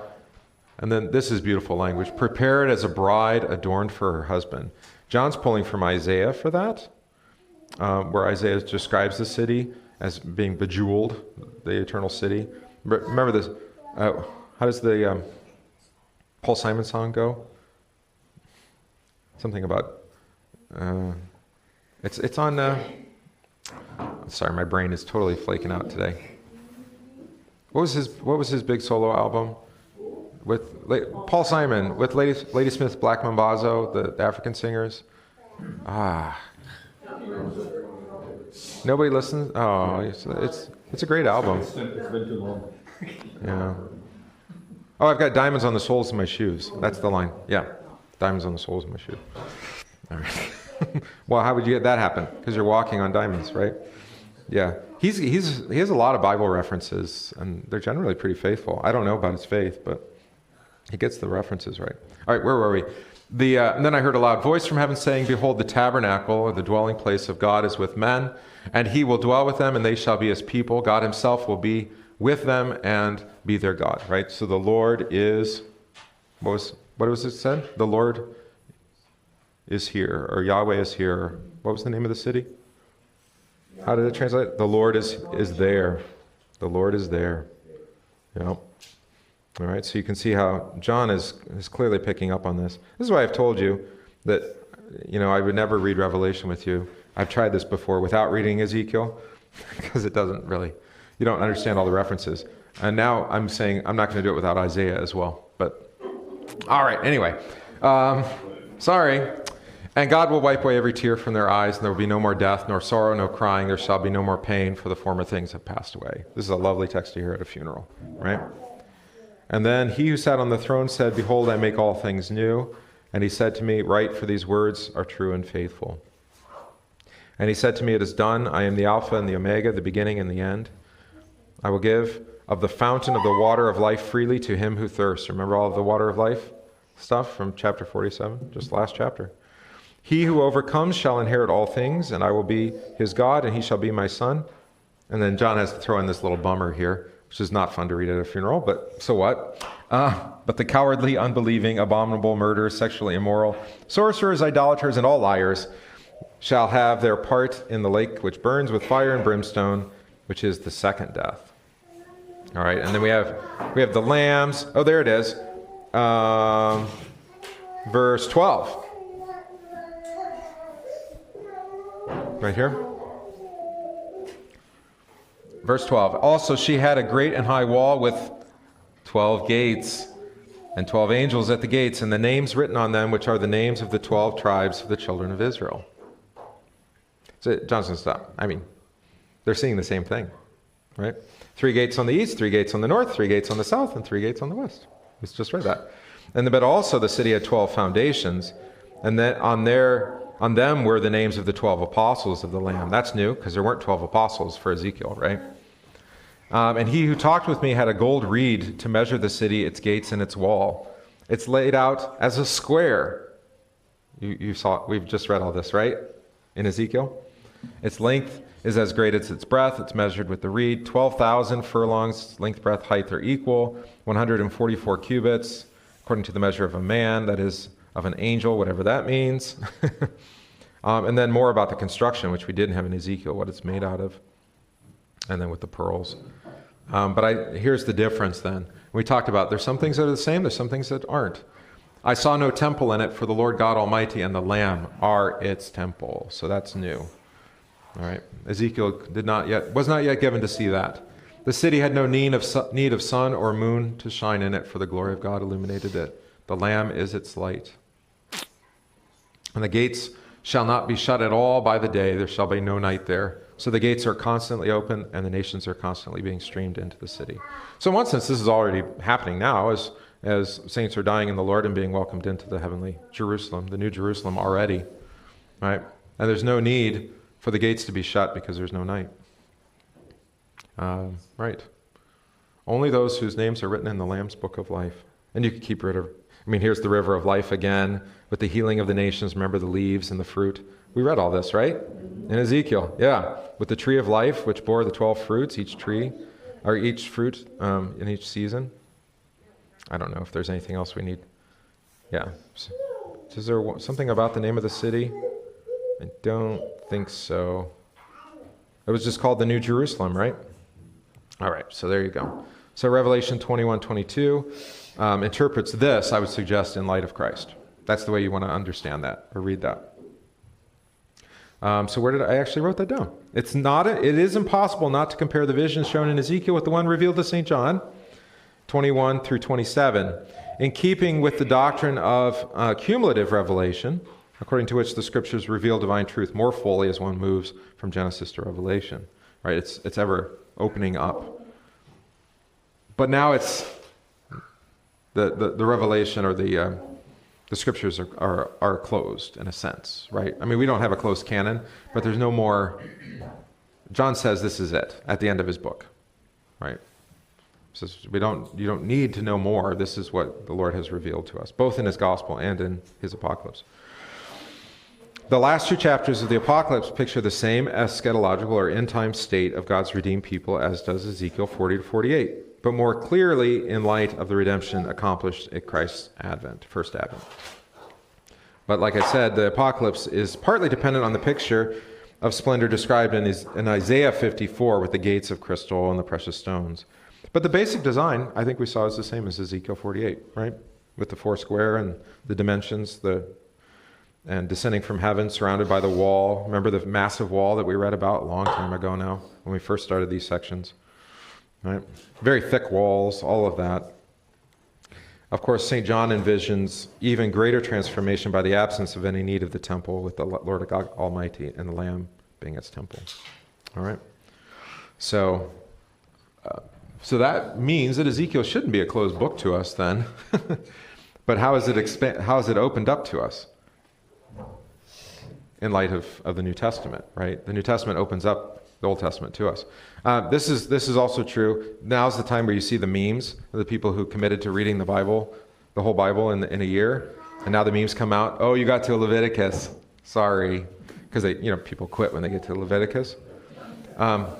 And then this is beautiful language. Prepared as a bride adorned for her husband. John's pulling from Isaiah for that, where Isaiah describes the city as being bejeweled, the eternal city. Remember this. How does the Paul Simon song go? Something about... it's on... sorry, my brain is totally flaking out today. What was his big solo album? With Paul Simon, with Ladysmith Black Mambazo, the African singers. Nobody listens? Oh, it's a great album. It's been too long. Yeah. Oh, I've got diamonds on the soles of my shoes. That's the line. Yeah, diamonds on the soles of my shoes. All right. Well, how would you get that happen? Because you're walking on diamonds, right? Yeah. He has a lot of Bible references, and they're generally pretty faithful. I don't know about his faith, but he gets the references right. All right, where were we? And then I heard a loud voice from heaven saying, "Behold, the tabernacle, or the dwelling place of God, is with men, and he will dwell with them, and they shall be his people. God himself will be with them and be their God." Right? So the Lord is, what was it said? The Lord is here, or Yahweh is here. What was the name of the city? How did it translate? The Lord is there. The Lord is there. Yep. All right, so you can see how John is clearly picking up on this. This is why I've told you that, I would never read Revelation with you. I've tried this before without reading Ezekiel, because it doesn't really, you don't understand all the references. And now I'm saying I'm not going to do it without Isaiah as well. But, all right, anyway. Sorry. And God will wipe away every tear from their eyes, and there will be no more death, nor sorrow, no crying. There shall be no more pain, for the former things have passed away. This is a lovely text to hear at a funeral, right? And then he who sat on the throne said, "Behold, I make all things new." And he said to me, "Write, for these words are true and faithful." And he said to me, "It is done. I am the Alpha and the Omega, the beginning and the end. I will give of the fountain of the water of life freely to him who thirsts." Remember all of the water of life stuff from chapter 47, just last chapter. "He who overcomes shall inherit all things, and I will be his God, and he shall be my son." And then John has to throw in this little bummer here, which is not fun to read at a funeral, but so what? "But the cowardly, unbelieving, abominable, murderers, sexually immoral, sorcerers, idolaters, and all liars shall have their part in the lake which burns with fire and brimstone, which is the second death. All right, and then we have the lambs. Oh, there it is. Verse 12. Right here. Verse 12. Also she had a great and high wall with 12 gates, and 12 angels at the gates, and the names written on them, which are the names of the 12 tribes of the children of Israel. So, Johnson, stop. I mean, they're seeing the same thing, right? 3 gates on the east, 3 gates on the north, 3 gates on the south, and 3 gates on the west. It's just read that. But also the city had 12 foundations, and then on them were the names of the 12 apostles of the Lamb. That's new, because there weren't 12 apostles for Ezekiel, right? And he who talked with me had a gold reed to measure the city, its gates, and its wall. It's laid out as a square. You saw, we've just read all this, right? In Ezekiel. Its length is as great as its breadth. It's measured with the reed. 12,000 furlongs, length, breadth, height are equal. 144 cubits, according to the measure of a man, that is, of an angel, whatever that means. And then more about the construction, which we didn't have in Ezekiel, what it's made out of. And then with the pearls. But here's the difference then. We talked about there's some things that are the same, there's some things that aren't. I saw no temple in it, for the Lord God Almighty and the Lamb are its temple. So that's new. All right. Ezekiel was not yet given to see that. The city had no need of sun or moon to shine in it, for the glory of God illuminated it. The Lamb is its light. And the gates shall not be shut at all by the day. There shall be no night there. So the gates are constantly open, and the nations are constantly being streamed into the city. So in one sense, this is already happening now as saints are dying in the Lord and being welcomed into the heavenly Jerusalem, the new Jerusalem already, right? And there's no need for the gates to be shut because there's no night. Right. Only those whose names are written in the Lamb's book of life. And you can keep rid of, here's the river of life again, with the healing of the nations. Remember the leaves and the fruit. We read all this, right? In Ezekiel, yeah. With the tree of life, which bore the 12 fruits, each tree, or each fruit in each season. I don't know if there's anything else we need. Yeah. Is there something about the name of the city? I don't think so. It was just called the New Jerusalem, right? All right, so there you go. So Revelation 21:22 interprets this, I would suggest, in light of Christ. That's the way you want to understand that or read that. So where did I actually wrote that down? It is impossible not to compare the vision shown in Ezekiel with the one revealed to St. John, 21 through 27, in keeping with the doctrine of cumulative revelation, according to which the scriptures reveal divine truth more fully as one moves from Genesis to Revelation. Right? It's ever opening up. But now it's the revelation or the scriptures are closed in a sense, right? We don't have a closed canon, but there's no more. John says this is it at the end of his book, right? So you don't need to know more. This is what the Lord has revealed to us, both in his gospel and in his apocalypse. The last 2 chapters of the apocalypse picture the same eschatological or end-time state of God's redeemed people as does Ezekiel 40 to 48, but more clearly in light of the redemption accomplished at Christ's advent, first advent. But like I said, the apocalypse is partly dependent on the picture of splendor described in Isaiah 54 with the gates of crystal and the precious stones. But the basic design, I think we saw, is the same as Ezekiel 48, right? With the 4 square and the dimensions, and descending from heaven, surrounded by the wall. Remember the massive wall that we read about a long time ago now, when we first started these sections, right? Very thick walls, all of that. Of course, St. John envisions even greater transformation by the absence of any need of the temple, with the Lord God Almighty and the Lamb being its temple. All right? So that means that Ezekiel shouldn't be a closed book to us then. But how is it opened up to us? In light of the New Testament, right? The New Testament opens up the Old Testament to us. This is also true. Now's the time where you see the memes of the people who committed to reading the Bible, the whole Bible in a year, and now the memes come out. Oh, you got to Leviticus. Sorry, because people quit when they get to Leviticus. But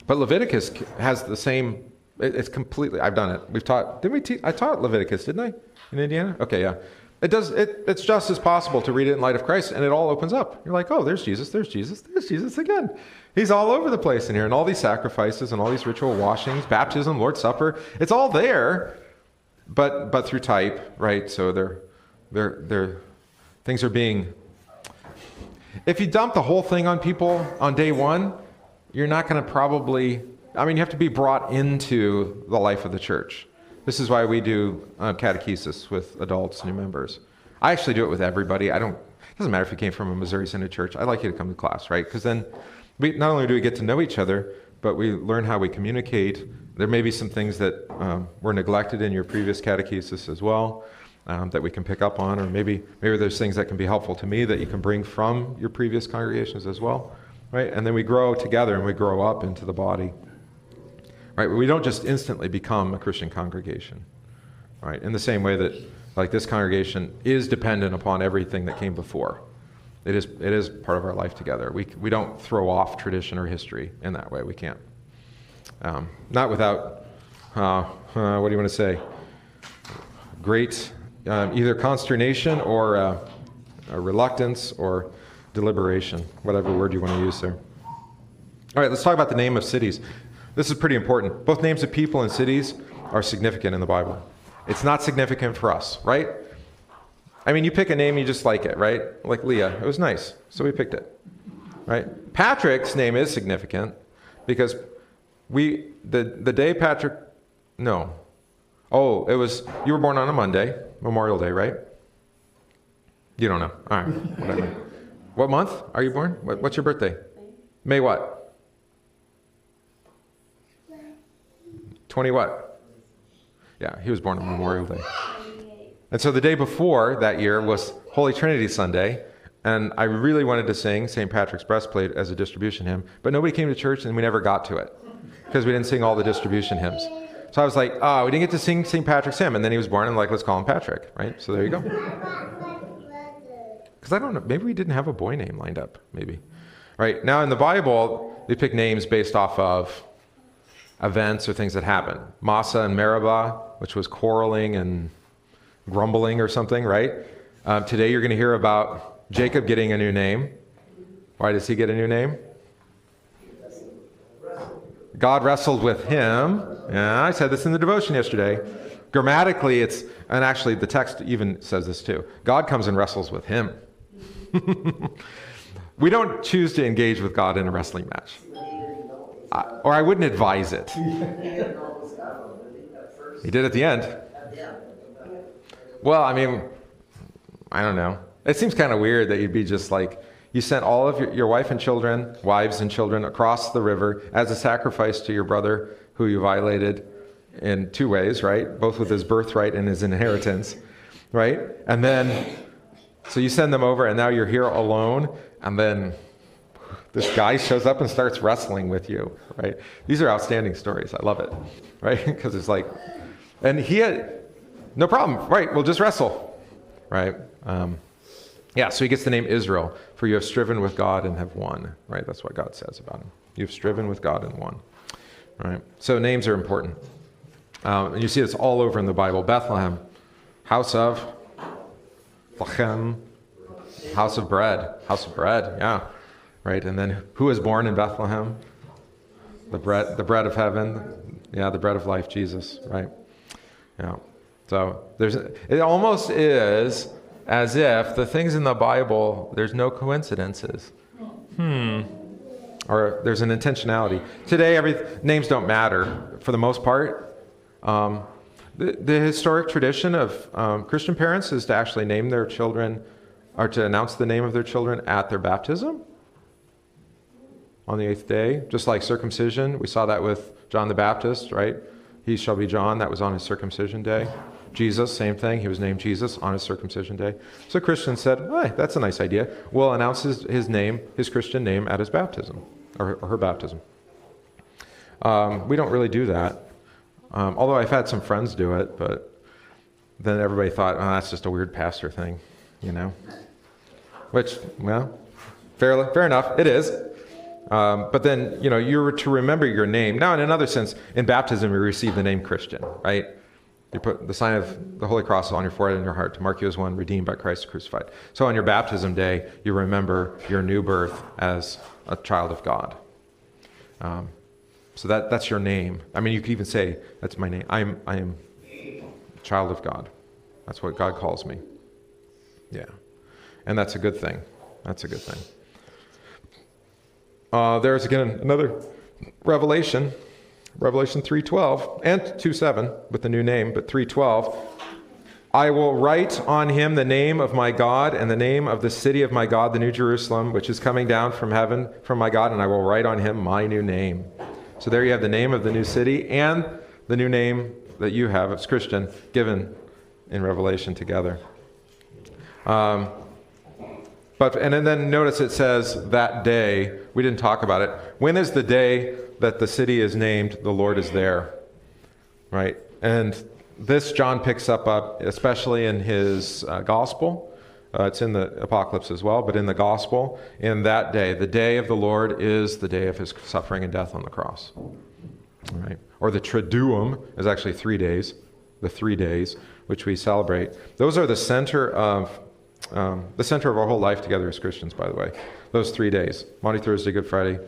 Leviticus has the same. It's completely. I've done it. We've taught. I taught Leviticus, didn't I? In Indiana? Okay, yeah. It's just as possible to read it in light of Christ, and it all opens up. You're like, oh, there's Jesus again. He's all over the place in here, and all these sacrifices and all these ritual washings, baptism, Lord's Supper, it's all there, but through type, right? So things are being. If you dump the whole thing on people on day one, you're not going to probably. I mean, you have to be brought into the life of the church. This is why we do catechesis with adults, new members. I actually do it with everybody. It doesn't matter if you came from a Missouri Synod church. I'd like you to come to class, right? Because then not only do we get to know each other, but we learn how we communicate. There may be some things that were neglected in your previous catechesis as well that we can pick up on, or maybe there's things that can be helpful to me that you can bring from your previous congregations as well, right? And then we grow together and we grow up into the body. Right, we don't just instantly become a Christian congregation, right? In the same way that, like, this congregation is dependent upon everything that came before. It is part of our life together. We don't throw off tradition or history in that way. We can't. Not without, what do you want to say? Great, either consternation or a reluctance or deliberation, whatever word you want to use there. All right, let's talk about the name of cities. This is pretty important. Both names of people and cities are significant in the Bible. It's not significant for us, right? I mean, you pick a name, you just like it, right? Like Leah. It was nice, so we picked it, right? Patrick's name is significant because the day Patrick, no. Oh, you were born on a Monday, Memorial Day, right? You don't know. All right, whatever. What month are you born? What's your birthday? May what? 20 what? Yeah, he was born on Memorial Day. And so the day before that year was Holy Trinity Sunday, and I really wanted to sing St. Patrick's Breastplate as a distribution hymn, but nobody came to church and we never got to it because we didn't sing all the distribution hymns. So I was like, oh, we didn't get to sing St. Patrick's hymn, and then he was born, and like, let's call him Patrick, right? So there you go. Because I don't know, maybe we didn't have a boy name lined up, maybe. Right, now in the Bible, they pick names based off of events or things that happen. Massa and Meribah, which was quarreling and grumbling or something, right? Today you're going to hear about Jacob getting a new name. Why does he get a new name? God wrestled with him. Yeah, I said this in the devotion yesterday. Grammatically, and actually the text even says this too. God comes and wrestles with him. We don't choose to engage with God in a wrestling match. Or I wouldn't advise it. He did at the end. Well, I mean, I don't know. It seems kind of weird that you'd be just like, you sent all of your wives and children across the river as a sacrifice to your brother who you violated in two ways, right? Both with his birthright and his inheritance, right? And then, so you send them over and now you're here alone, and then this guy shows up and starts wrestling with you, right? These are outstanding stories. I love it, right? Because it's like, and he had, no problem, right? We'll just wrestle, right? Yeah, so he gets the name Israel, for you have striven with God and have won, right? That's what God says about him. You've striven with God and won, right? So names are important. And you see this all over in the Bible. Bethlehem, house of Lachem, house of bread, yeah. Right, and then who was born in Bethlehem? The bread of heaven, yeah, the bread of life, Jesus, right? Yeah. So it almost is as if the things in the Bible, there's no coincidences. Or there's an intentionality. Today, names don't matter for the most part. The historic tradition of Christian parents is to actually name their children, or to announce the name of their children at their baptism. On the 8th day, just like circumcision. We saw that with John the Baptist, right? He shall be John, that was on his circumcision day. Jesus, same thing, he was named Jesus on his circumcision day. So Christians said, hey, that's a nice idea. We'll announce his name, his Christian name at his baptism, or her baptism. We don't really do that. Although I've had some friends do it, but then everybody thought, oh, that's just a weird pastor thing, you know? Which, well, fair enough, it is. But then, you're to remember your name. Now, in another sense, in baptism, we receive the name Christian, right? You put the sign of the Holy Cross on your forehead and your heart to mark you as one redeemed by Christ crucified. So on your baptism day, you remember your new birth as a child of God. So that's your name. I mean, you could even say, that's my name. I am a child of God. That's what God calls me. Yeah. And that's a good thing. That's a good thing. There's again another Revelation 3:12 and 2:7 with the new name, but 3:12. I will write on him the name of my God and the name of the city of my God, the New Jerusalem, which is coming down from heaven from my God, and I will write on him my new name. So there you have the name of the new city and the new name that you have as Christian given in Revelation together. And then notice it says that day. We didn't talk about it. When is the day that the city is named, the Lord is there? Right? And this John picks up, especially in his gospel. It's in the Apocalypse as well, but in the gospel, in that day, the day of the Lord is the day of his suffering and death on the cross. All right? Or the Triduum is actually 3 days, the 3 days, which we celebrate. Those are the center of our whole life together as Christians, by the way. Those 3 days, Maundy Thursday, Good Friday,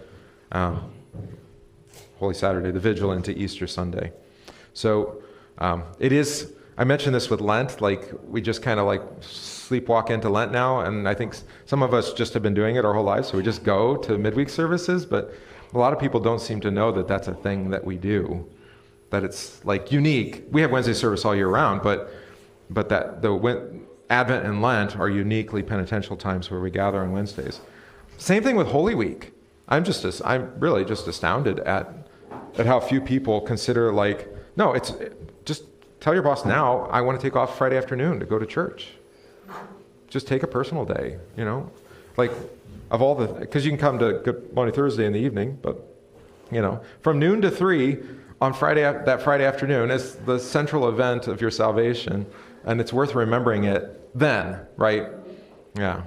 Holy Saturday, the Vigil into Easter Sunday. So it is, I mentioned this with Lent, like we just kind of like sleepwalk into Lent now, and I think some of us just have been doing it our whole lives, so we just go to midweek services, but a lot of people don't seem to know that that's a thing that we do, that it's like unique. We have Wednesday service all year round, but that Advent and Lent are uniquely penitential times where we gather on Wednesdays. Same thing with Holy Week. I'm really just astounded at how few people consider no, it's just tell your boss now, I want to take off Friday afternoon to go to church. Just take a personal day, of all because you can come to Good Maundy Thursday in the evening, but from noon to 3 on that Friday afternoon is the central event of your salvation, and it's worth remembering it then, right? Yeah.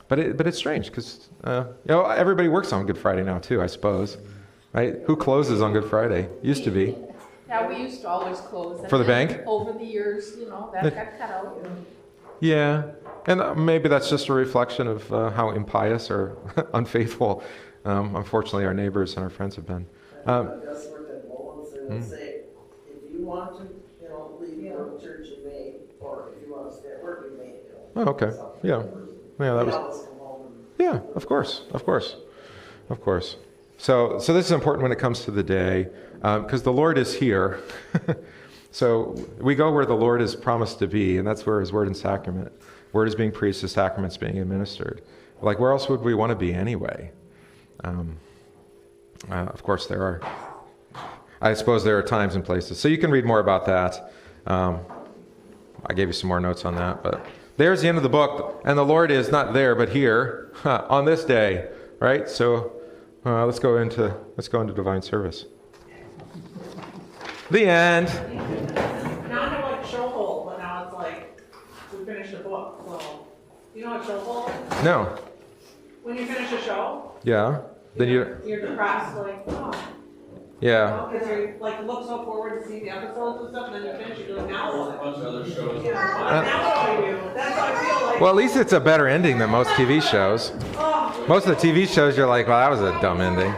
But it's strange because everybody works on Good Friday now too, I suppose, right? Who closes on Good Friday? Used to be. Yeah, we used to always close. For the bank? Over the years, that got cut out. Yeah, and maybe that's just a reflection of how impious or unfaithful, unfortunately, our neighbors and our friends have been. Just worked at Mullins, and they say, if you want to, leave from church, you may, or if you want to stay at work, you may. Oh, okay. Yeah. Yeah, that was. Come home and Yeah, of course. So this is important when it comes to the day, because the Lord is here. So we go where the Lord is promised to be, and that's where his word and sacrament. Word is being preached, the sacrament's being administered. Where else would we want to be anyway? Of course, I suppose there are times and places. So you can read more about that. I gave you some more notes on that, but there's the end of the book, and the Lord is not there, but here on this day, right? So let's go into divine service. The end. Now I have showhold, but now it's we finished the book. So, you know what showhold is? No. When you finish a show, Yeah. Then you're depressed, Yeah. because you look so forward to see the episodes and stuff, and then you finish, you're doing now what? A bunch of other shows. Yeah. Now what do I do? That's how I feel like. Well, at least it's a better ending than most TV shows. Oh. Most of the TV shows, you're like, well, that was a dumb ending.